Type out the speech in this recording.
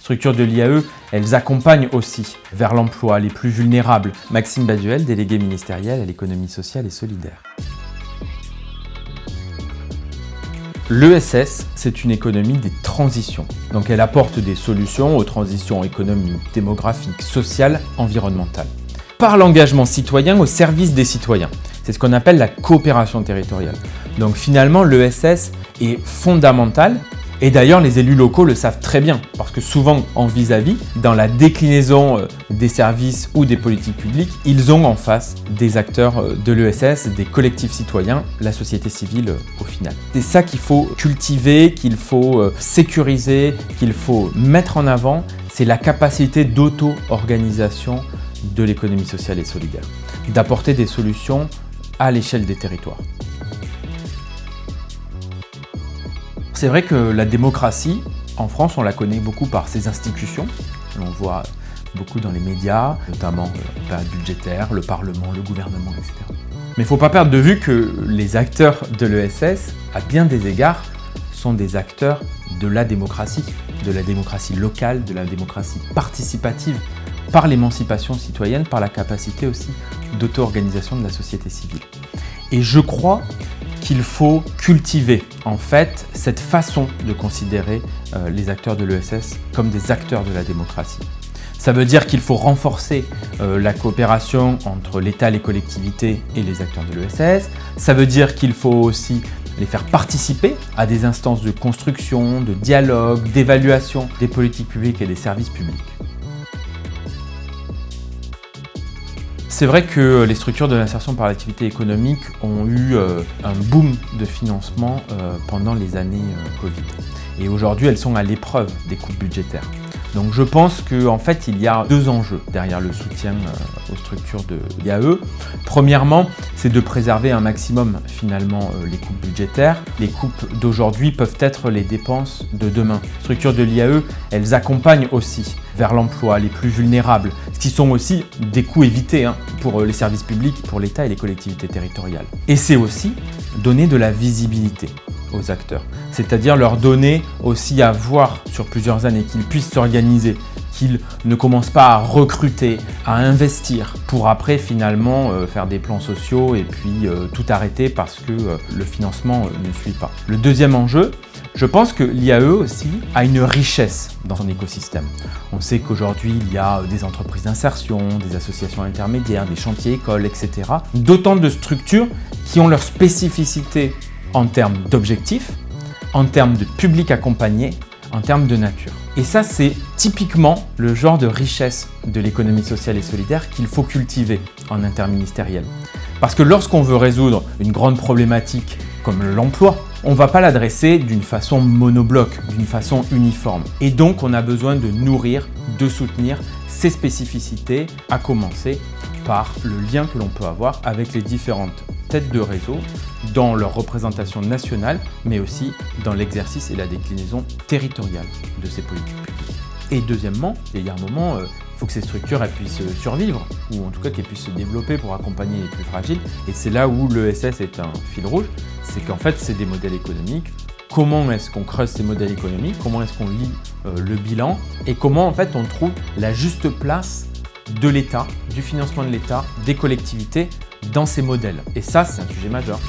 Structures de l'IAE, elles accompagnent aussi vers l'emploi les plus vulnérables. Maxime Baduel, délégué ministériel à l'économie sociale et solidaire. L'ESS, c'est une économie des transitions. Donc elle apporte des solutions aux transitions économiques, démographiques, sociales, environnementales. Par l'engagement citoyen au service des citoyens. C'est ce qu'on appelle la coopération territoriale. Donc finalement, l'ESS est fondamentale. Et d'ailleurs, les élus locaux le savent très bien, parce que souvent en vis-à-vis, dans la déclinaison des services ou des politiques publiques, ils ont en face des acteurs de l'ESS, des collectifs citoyens, la société civile au final. C'est ça qu'il faut cultiver, qu'il faut sécuriser, qu'il faut mettre en avant, c'est la capacité d'auto-organisation de l'économie sociale et solidaire, d'apporter des solutions à l'échelle des territoires. C'est vrai que la démocratie, en France, on la connaît beaucoup par ses institutions. On voit beaucoup dans les médias, notamment la période budgétaire, le Parlement, le gouvernement, etc. Mais il ne faut pas perdre de vue que les acteurs de l'ESS, à bien des égards, sont des acteurs de la démocratie locale, de la démocratie participative, par l'émancipation citoyenne, par la capacité aussi d'auto-organisation de la société civile. Et je crois qu'il faut cultiver en fait cette façon de considérer les acteurs de l'ESS comme des acteurs de la démocratie. Ça veut dire qu'il faut renforcer la coopération entre l'État, les collectivités et les acteurs de l'ESS. Ça veut dire qu'il faut aussi les faire participer à des instances de construction, de dialogue, d'évaluation des politiques publiques et des services publics. C'est vrai que les structures de l'insertion par l'activité économique ont eu un boom de financement pendant les années Covid. Et aujourd'hui, elles sont à l'épreuve des coupes budgétaires. Donc je pense qu'en fait, il y a deux enjeux derrière le soutien aux structures de l'IAE. Premièrement, c'est de préserver un maximum finalement les coupes budgétaires. Les coupes d'aujourd'hui peuvent être les dépenses de demain. Les structures de l'IAE, elles accompagnent aussi vers l'emploi les plus vulnérables, ce qui sont aussi des coûts évités pour les services publics, pour l'État et les collectivités territoriales. Et c'est aussi donner de la visibilité aux acteurs, c'est-à-dire leur donner aussi à voir sur plusieurs années, qu'ils puissent s'organiser, qu'ils ne commencent pas à recruter, à investir pour après finalement faire des plans sociaux et puis tout arrêter parce que le financement ne suit pas. Le deuxième enjeu, je pense que l'IAE aussi a une richesse dans son écosystème. On sait qu'aujourd'hui, il y a des entreprises d'insertion, des associations intermédiaires, des chantiers écoles, etc. D'autant de structures qui ont leur spécificité en termes d'objectifs, en termes de public accompagné, en termes de nature. Et ça, c'est typiquement le genre de richesse de l'économie sociale et solidaire qu'il faut cultiver en interministériel. Parce que lorsqu'on veut résoudre une grande problématique comme l'emploi, on ne va pas l'adresser d'une façon monobloc, d'une façon uniforme. Et donc, on a besoin de nourrir, de soutenir ces spécificités, à commencer par le lien que l'on peut avoir avec les différentes têtes de réseau dans leur représentation nationale, mais aussi dans l'exercice et la déclinaison territoriale de ces politiques publiques. Et deuxièmement, il y a un moment, il faut que ces structures puissent survivre, ou en tout cas qu'elles puissent se développer pour accompagner les plus fragiles. Et c'est là où l'ESS est un fil rouge, c'est qu'en fait, c'est des modèles économiques. Comment est-ce qu'on creuse ces modèles économiques? Comment est-ce qu'on lit le bilan? Et comment en fait on trouve la juste place de l'État, du financement de l'État, des collectivités dans ces modèles? Et ça, c'est un sujet majeur.